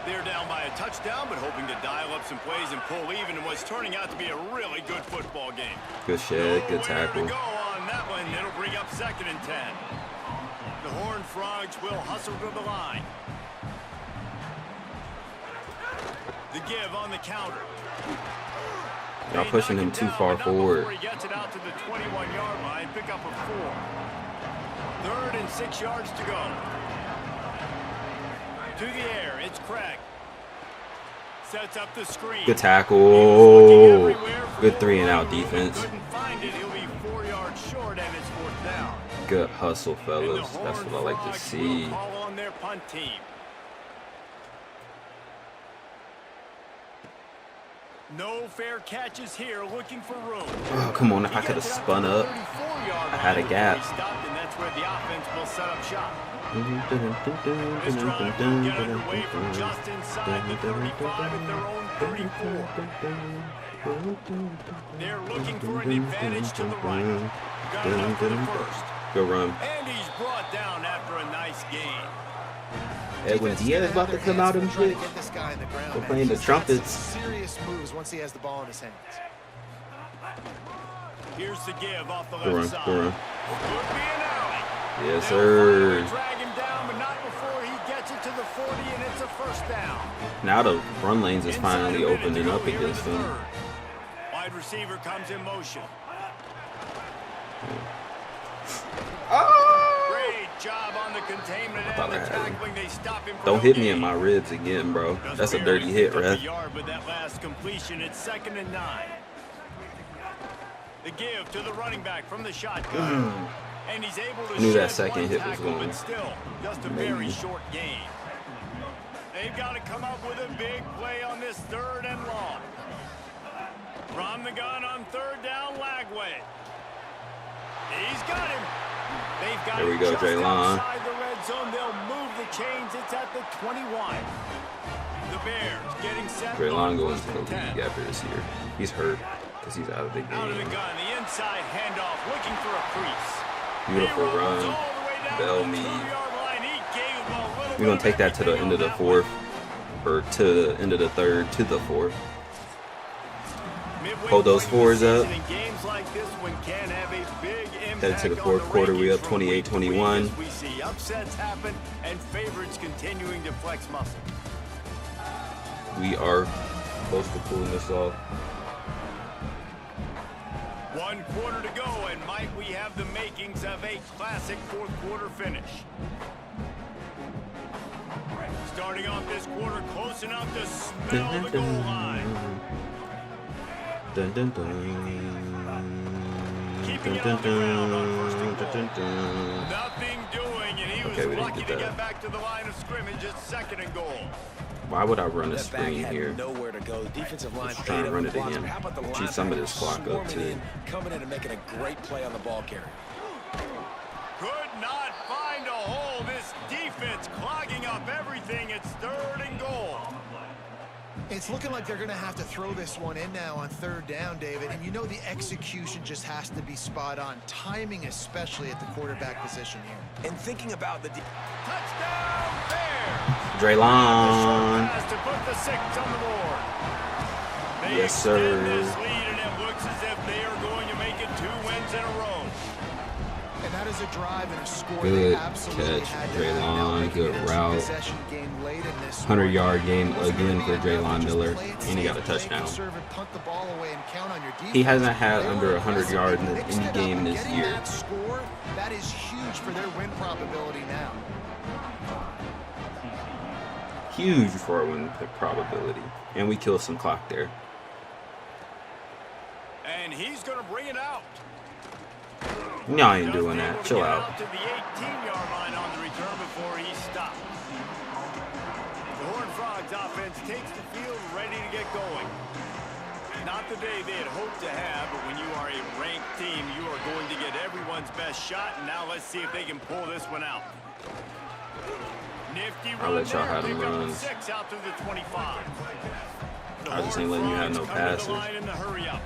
They're down by a touchdown, but hoping to dial up some plays and pull even in what's turning out to be a really good football game. Good shit, good Nowhere tackle. to go on that one. It'll bring up 2nd and 10. The Horned Frogs will hustle to the line. The give on the counter. Y'all They pushing knock him it too down, far but not forward. before he gets it out to the 21-yard line. Pick up a 4. 3rd and 6 yards to go. To the air, it's Craig. Sets up the screen. Good tackle. Good 3-and-out Movement, defense. Couldn't find it. He'll be 4 yards short, and it's 4th down. Good hustle, And the fellas. That's Horned what I like to Frogs see. will call on their punt team. No fair catches here, looking for room. Oh, come on. If I He could have gets it spun up. 34-yard I had a line. gap. He stopped, and that's where the offense will set up shop. This drive will get underway from just inside the 35 at their own 34. They're looking for an advantage to the right. Got enough for the first. Good run. And he's brought down after a nice gain. Edwin Diaz about to come out and trying switch. to get this guy in the ground. We're man. playing the He's got some trumpets. Serious moves once he has the ball in his hands. Here's the give off the Good left run. side. Good run. Could be an alley. Yes, They'll sir. finally drag him down, but not before he gets it to the 40, and it's a first down. Now the run lanes is Inside finally a minute to opening go up here in against the them. third. Wide receiver comes in motion. Great job on the containment and the tackling. They stop him. Don't hit me in my ribs again, bro. That's a dirty hit, right? ref. With that last completion, it's 2nd and 9. The give to the running back from the shotgun. And he's able to Knew that shed second one hit was tackle, going. but still, just a very short gain. They've got to come up with a big play on this 3rd and long. From the gun on 3rd down, Lagway. He's got him. They've got There we him go, just Jaylon. outside the red zone. They'll move the chains. It's at the 21. The Bears getting set. Draylon going to the 10. league after this year. He's hurt because he's out of the Out of the game. gun, the inside handoff, looking for a crease. Beautiful He rolls run. all the way down Bell to the me. 2-yard line. He gave him a little We're bit going of to take that to the everything end of the on that one. 4th. Or to the end of the 3rd to the 4th. Midway Hold those point in the 4s up. season, and games like this one can have a big impact Head to the on 4th quarter. We rankings up from week to week 28-21. as we see upsets happen and favorites continuing to flex muscle. We are close to pulling this off. 1 quarter to go, and might we have the makings of a classic 4th quarter finish. Starting off this quarter close enough to smell the goal line. Dun, dun, dun. Keeping Dun, it dun, on the ground on dun. 1st and Dun, goal. dun, dun. Nothing doing, and he Okay, we was didn't lucky get to that. get back to the line of scrimmage at 2nd and goal. Why would I run a That back screen had here? nowhere to go. Defensive line Just trying to ate up run the it blocks, again. but how about the Cheat some of linebackers this clock up, swarming too. in, coming in and making a great play on the ball carrier. Could not find a hole. This defense clogging up everything. It's 3rd and goal. It's looking like they're going to have to throw this one in now on 3rd down, David. And you know the execution just has to be spot on. Timing especially at the quarterback position here. And thinking about the Touchdown, Bears. Draylon. Pass to put the 6 on the board. They Yes, sir. extend this lead, and it looks as if they are going to make it 2 wins in a row. And that is a drive and a score Good they absolutely catch, had to have. Now Draylon. making Good it a route. possession game late in this 100-yard game one. Wasn't again gonna for be enough Draylon to just Miller, play it and he got a safe, play touchdown. conservative, punt the ball away and count on your defense. He hasn't had They under were 100 yards in aggressive, any mixed it game up, this getting year. That score, that is huge for their win probability now. Huge for a win probability. And we killed some clock there. And he's going to bring it out. No, I ain't doing that. Chill out. To the 18-yard line on the return before he stopped. The Horned Frogs offense takes the field ready to get going. Not the day they had hoped to have, but when you are a ranked team, you are going to get everyone's best shot. And now let's see if they can pull this one out. Nifty run I'll let y'all there, have them pick up the runs. 6 out to the 25. The I just ain't Horned letting you have Frogs no come to the passes. line in the hurry up.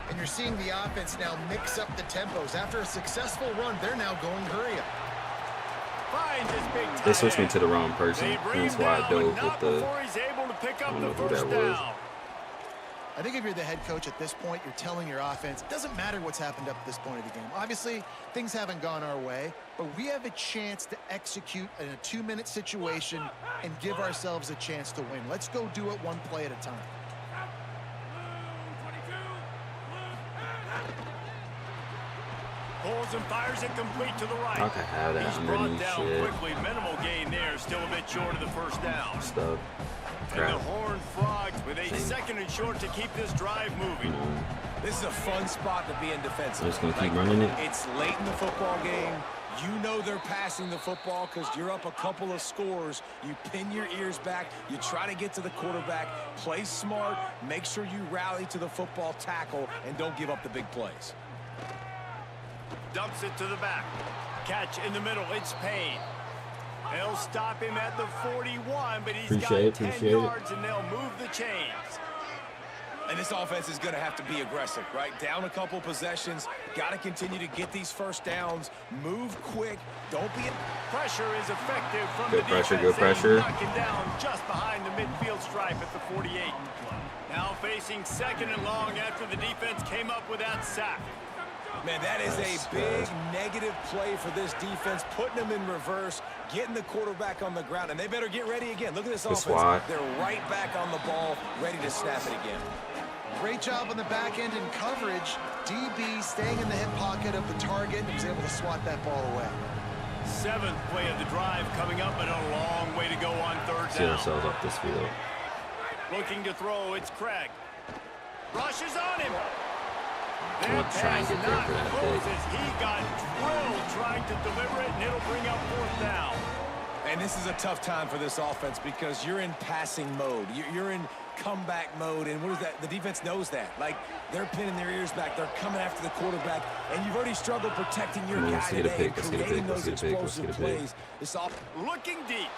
And you're seeing the offense now mix up the tempos. After a successful run, they're now going hurry up. Finds his big They switched me tight to the wrong end. person. They bring That's him why I down, dove but with not the... before he's able to pick I up don't the know who first that was. down. I think if you're the head coach at this point, you're telling your offense, it doesn't matter what's happened up to this point of the game. Obviously, things haven't gone our way, but we have a chance to execute in a 2-minute situation and give ourselves a chance to win. Let's go do it one play at a time. Pulls and fires it complete to the right. I could have that He's brought underneath down shit. quickly. Minimal gain there. Still a bit short of the first down. Stuff. And the Crap. Horned Frogs with a 2nd and short to keep this drive moving. This is a fun spot to be in defense. I'm just going to keep running it. It's late in the football game. You know they're passing the football because you're up a couple of scores. You pin your ears back. You try to get to the quarterback. Play smart. Make sure you rally to the football tackle and don't give up the big plays. Dumps it to the back. Catch in the middle. It's Payne. They'll stop him at the 41, but he's got 10 Appreciate it. yards, and they'll move the chains. And this offense is going to have to be aggressive, right? Down a couple possessions, got to continue to get these first downs, move quick, don't be... Pressure is effective from Good the pressure, defense. good pressure. Knocking down just behind the midfield stripe at the 48. Now facing second and long after the defense came up with that sack. Man, that is a big negative play for this defense, putting them in reverse, getting the quarterback on the ground, and they better get ready again. Look at this offense. Swat. They're right back on the ball, ready to snap it again. Great job on the back end in coverage. DB staying in the hip pocket of the target and was able to swat that ball away. Seventh play of the drive coming up, but a long way to go on third See down. ourselves up this field. Looking to throw, it's Craig. Rushes on him. I'm going to try and get there for that pick. He got drilled trying to deliver it, and it'll bring up fourth down. And this is a tough time for this offense because you're in passing mode. You're in comeback mode, and what is that? The defense knows that. Like, they're pinning their ears back. They're coming after the quarterback, and you've already struggled protecting your guy Let's get a today, pick, let's get a creating pick, let's those get a pick, let's explosive get a pick. plays. This off Looking deep.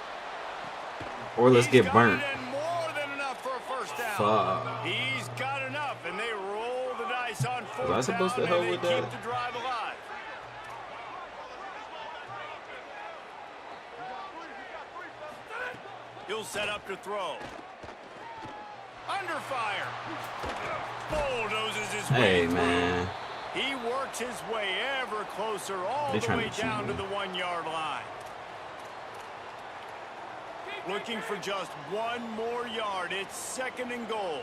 Or let's He's get got burnt. it and more than enough for a first down. Fuck. He's got enough, and they roll the dice on fourth Was I supposed to down, help and with they that? keep the drive alive. He'll set up to throw. Under fire. Bulldozes his way Hey, through. man. He works his way ever closer all They the trying way to cheat down to me. the 1 yard line. Looking for just one more yard. It's second and goal.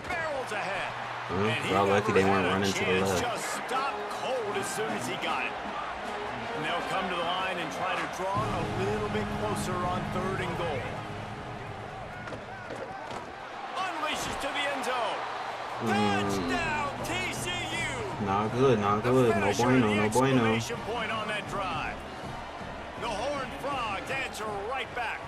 Barrels ahead. And he Well, lucky they never weren't had a running to the chance, left. Just stopped cold as soon as he got it. And they'll come to the line and try to draw a little bit closer on third and goal. Unleashes to the end zone. Touchdown, TCU. Not good, not The good. No finisher, bueno, the no bueno. exclamation point on that drive. The Horned Frogs answer right back.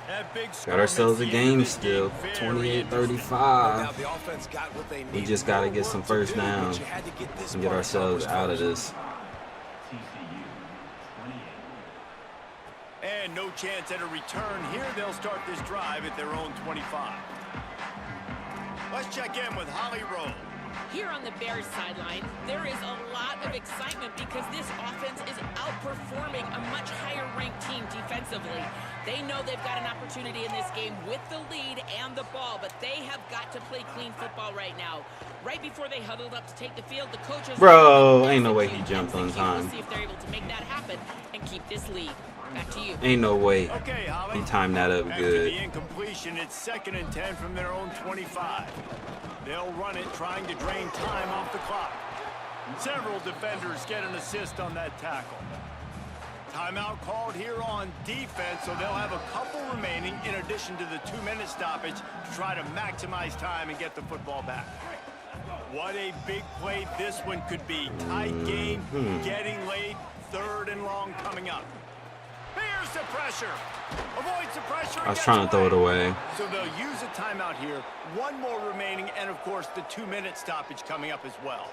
That big score Got ourselves a makes the end of game this still. game very interesting. 28-35. Now, the offense got what they We needed. just got to More get some work to first do, but downs you had to get this and get part ourselves accomplished out of first. this. And no chance at a return here. They'll start this drive at their own 25. Let's check in with Holly Rowe. Here on the Bears sideline, there is a lot of excitement because this offense is outperforming a much higher-ranked team defensively. They know they've got an opportunity in this game with the lead and the ball, but they have got to play clean football right now. Right before they huddled up to take the field, the coaches... Bro, ain't no way he jumped on time. We'll see if they're able to make that happen and keep this lead. Back to you. Ain't no way. Okay, Holly. He timed that up After good. the incompletion, it's second and 10 from their own 25. They'll run it, trying to drain time off the clock. Several defenders get an assist on that tackle. Timeout called here on defense, so they'll have a couple remaining in addition to the 2-minute stoppage to try to maximize time and get the football back. What a big play this one could be. Tight game, getting late, third and long coming up. Here's the pressure. Avoids the pressure. I was trying to throw it away. So they'll use a timeout here. One more remaining, and of course the 2-minute stoppage coming up as well.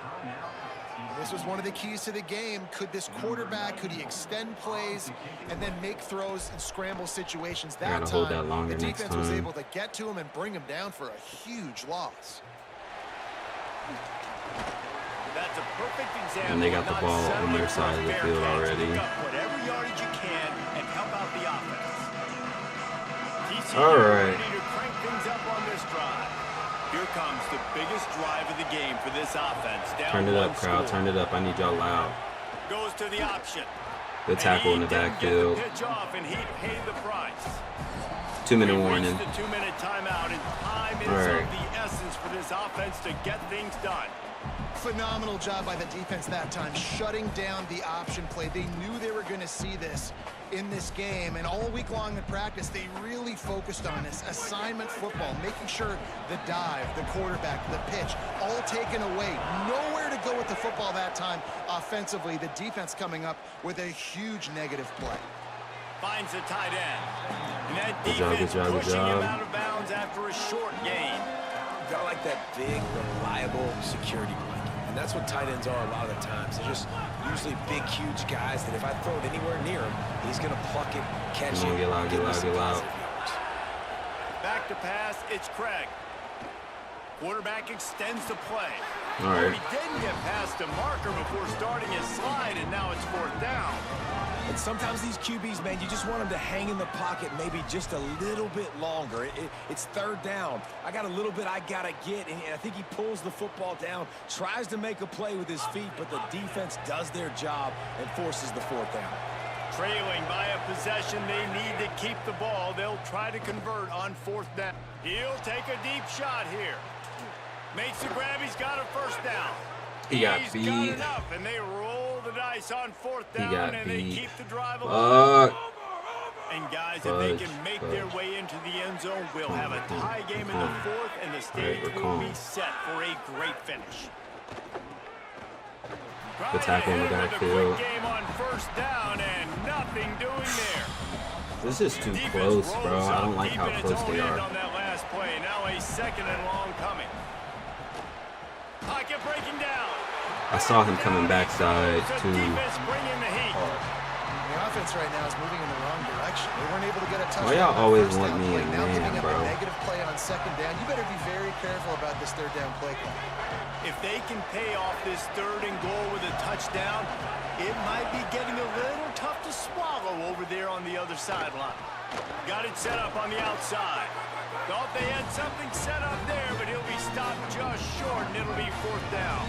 This was one of the keys to the game. Could this quarterback, could he extend plays and then make throws in scramble situations? That gotta time, hold that longer the next defense was time. able to get to him and bring him down for a huge loss. That's a perfect example. And they got of the not ball on settling their for side a of the fair field catch. already. Pick up whatever yardage you can and help out the offense. TCU All right. ready to crank things up on this drive. Here comes the biggest drive of the game for this offense. Down Turn it one up, crowd. score. Turn it up. I need y'all loud. Goes to the option. Good tackle in the backfield. He didn't get the pitch off, and he paid the price. 2-minute We've warning. reached the 2-minute timeout, and time is All right. of the essence for this offense to get things done. Phenomenal job by the defense that time, shutting down the option play. They knew they were going to see this in this game, and all week long in practice, they really focused on this assignment football, making sure the dive, the quarterback, the pitch, all taken away. Nowhere to go with the football that time offensively. The defense coming up with a huge negative play. Finds the tight end. And that Good job, defense good job, good pushing him job. out of bounds after a short gain. Got like that big, reliable security blanket. And that's what tight ends are a lot of the times. They're just usually big, huge guys that if I throw it anywhere near him, he's going to pluck it, catch Come on, it, get loud, give get me loud, some get loud. positive yards. to pass. It's Craig. Quarterback extends the play. All right. He didn't get past the marker before starting his slide, and now it's 4th down. And sometimes these QBs, man, you just want them to hang in the pocket maybe just a little bit longer. It's 3rd down. I got a little bit I got to get, and I think he pulls the football down, tries to make a play with his feet, but the defense does their job and forces the 4th down. Trailing by a possession, they need to keep the ball. They'll try to convert on 4th down. He'll take a deep shot here. Makes the grab. He's got a 1st down. He got He's beat. got enough, and they roll the dice on 4th He down, got and beat. they keep the drive alive. Fuck. And guys, if they can make their way into the end zone, we'll have a tie game in the 4th, and the stage will be set for a great finish. Good tackle in the backfield. Game on 1st down, and nothing doing there. This is too close, bro. I don't like how close they are. On that last play, now a 2nd and long coming. Pocket breaking down. I saw him coming backside too. Defense bringing the heat. The offense right now is moving in the wrong direction. They weren't able to get a touchdown. Why y'all on always first want down me play. in Now man, giving up bro? a negative play on 2nd down. You better be very careful about this 3rd down play call. If they can pay off this 3rd and goal with a touchdown, it might be getting a little tough to swallow over there on the other sideline. Got it set up on the outside. Thought they had something set up there, but he'll be stopped just short, and it'll be 4th down.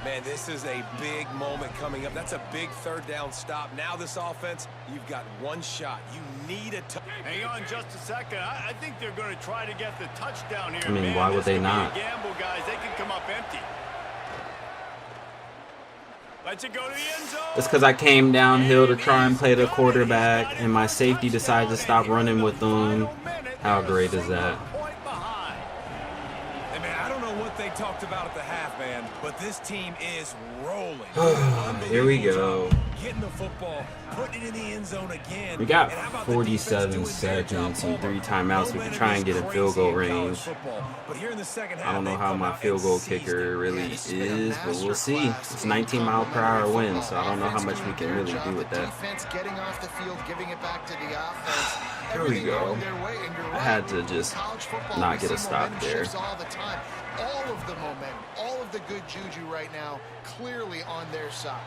Man, this is a big moment coming up. That's a big 3rd down stop. Now this offense, you've got one shot. You need a Hang on just a second. I think they're going to try to get the touchdown here. I mean, Man, why would this they could be not? a gamble, guys. They can come up empty. Let's it go to the end zone. It's because I came downhill to try and play the quarterback, and my safety decided to stop running with them. How great is that? Hey, man, I don't know what they talked about at the half, man, but this team is rolling. Here we go. Getting the football, putting it in the end zone again. We got And how about the 47 defense doing their job? seconds and 3 timeouts. We can try and get in field goal range. But here in the second half, I don't know they how come my out field and goal seized kicker it. really is, but we'll see. It's 19-mile-per-hour wind, so I don't know how much we can really do with that. Defense getting off the field, giving it back to the offense. Here we go. I had to just not get a stop there. All the time. All of the momentum, all of the good juju right now, clearly on their side.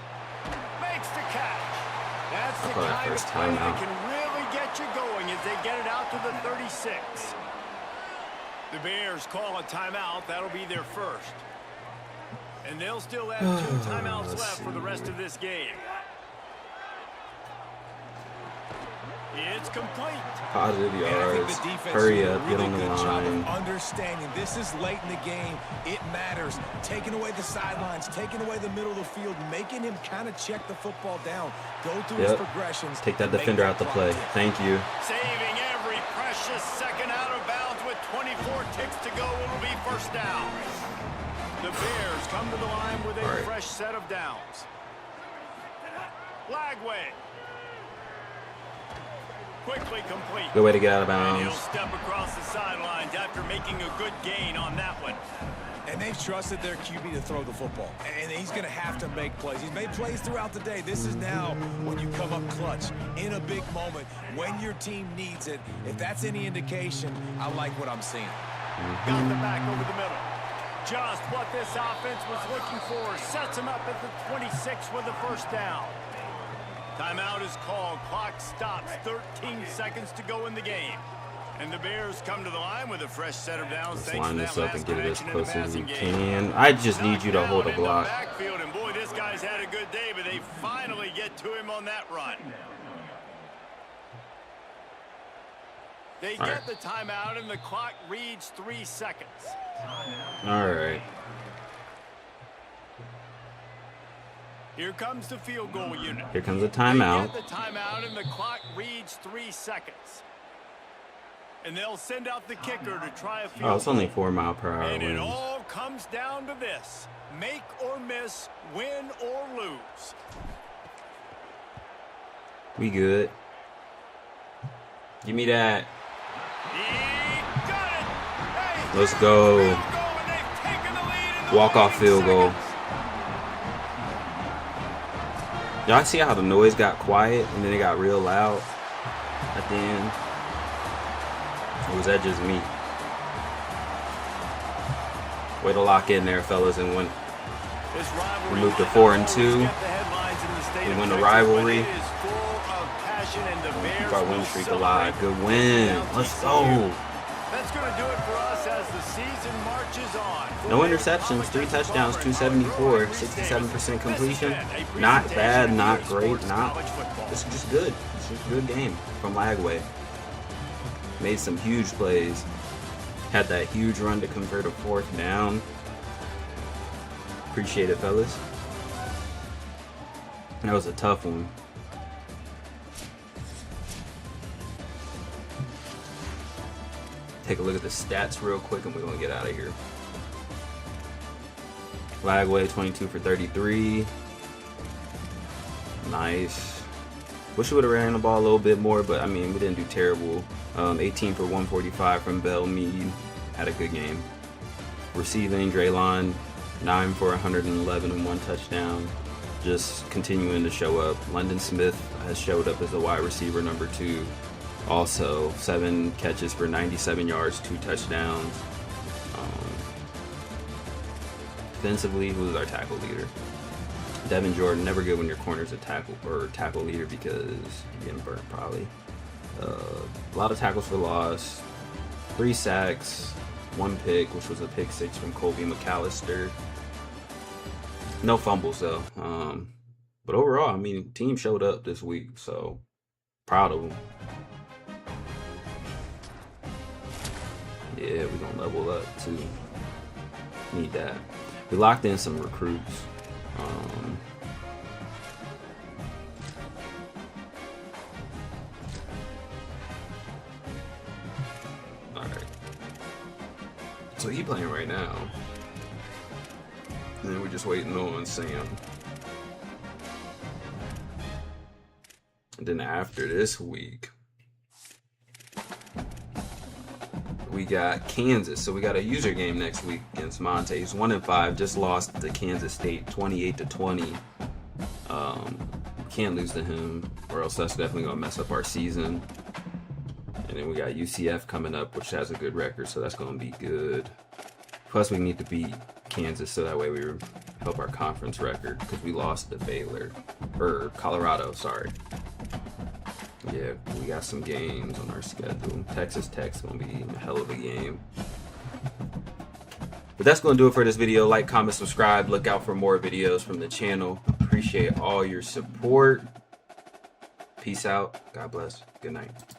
Makes the catch. That's the For that kind of first play that timeout. can really get you going as they get it out to the 36. The Bears call a timeout. That'll be their 1st. And they'll still have 2 timeouts left for the rest of this game. It's complete. Positive And I think yards. the defense Hurry did a up, get really on the good job of line. understanding this is late in the game. It matters. Taking away the sidelines, taking away the middle of the field, making him kind of check the football down, go through his progressions. Take that and make defender out the clock play. tick. Thank you. Saving every precious second out of bounds with 24 ticks to go. It'll be 1st down. The Bears come to the line with a fresh set of downs. Flagway. Quickly complete. Good way to get out of And he'll bounds. step across the sidelines after making a good gain on that one. And they've trusted their QB to throw the football. And he's going to have to make plays. He's made plays throughout the day. This is now when you come up clutch in a big moment when your team needs it. If that's any indication, I like what I'm seeing. Got the back over the middle. Just what this offense was looking for. Sets him up at the 26 with the 1st down. Timeout is called. Clock stops. 13 seconds to go in the game. And the Bears come to the line with a fresh set of downs. Let's line this up and get it as close as we can. I just need you to hold a block. Backfield, and boy, this guy's had a good day, but they finally get to him on that run. They get the timeout, and the clock reads 3 seconds. All right. Here comes the field goal unit. Here comes a timeout. They get the timeout, and the clock reads 3 seconds. And they'll send out the kicker to try a field goal. Oh, it's only 4-mile-per-hour And it winds. all comes down to this. Make or miss, win or lose. We good. Give me that. He got it. Hey, Let's go. field goal, and they've taken the lead in the Walk-off last field goal. seconds. Y'all see how the noise got quiet and then it got real loud at the end? Or was that just me? Way to lock in there, fellas, and win. We moved to 4-2. We win the rivalry. Keep our win streak alive. Good win. Let's go. That's going to do it for us as the season marches on. No interceptions, 3 touchdowns, 274, 67% completion. Not bad, not great, not. It's just good. It's just a good game from Lagway. Made some huge plays. Had that huge run to convert a 4th down. Appreciate it, fellas. That was a tough one. Take a look at the stats real quick and we're going to get out of here. Lagway, 22 for 33. Nice. Wish we would have ran the ball a little bit more, but I mean, we didn't do terrible. 18 for 145 from Bell Mead. Had a good game. Receiving, Draylon, 9 for 111 and 1 touchdown. Just continuing to show up. London Smith has showed up as the wide receiver number 2. Also, 7 catches for 97 yards, 2 touchdowns. Defensively, who was our tackle leader? Devin Jordan, never good when your corner's a tackle leader because you're getting burnt probably. A lot of tackles for loss, 3 sacks, 1 pick, which was a pick 6 from Colby McAllister. No fumbles though. But overall, I mean, team showed up this week, so proud of them. Yeah, we're gonna level up too. Need that. We locked in some recruits. Alright. So he playing right now. And then we're just waiting on Sam. And then after this week, we got Kansas. So we got a user game next week against Monte. He's 1-5, just lost to Kansas State 28-20. Can't lose to him, or else that's definitely gonna mess up our season. And then we got UCF coming up, which has a good record, so that's gonna be good. Plus we need to beat Kansas so that way we help our conference record because we lost to Baylor, or Colorado, sorry. Yeah, we got some games on our schedule. Texas Tech's gonna be a hell of a game. But that's gonna do it for this video. Like, comment, subscribe. Look out for more videos from the channel. Appreciate all your support. Peace out. God bless. Good night.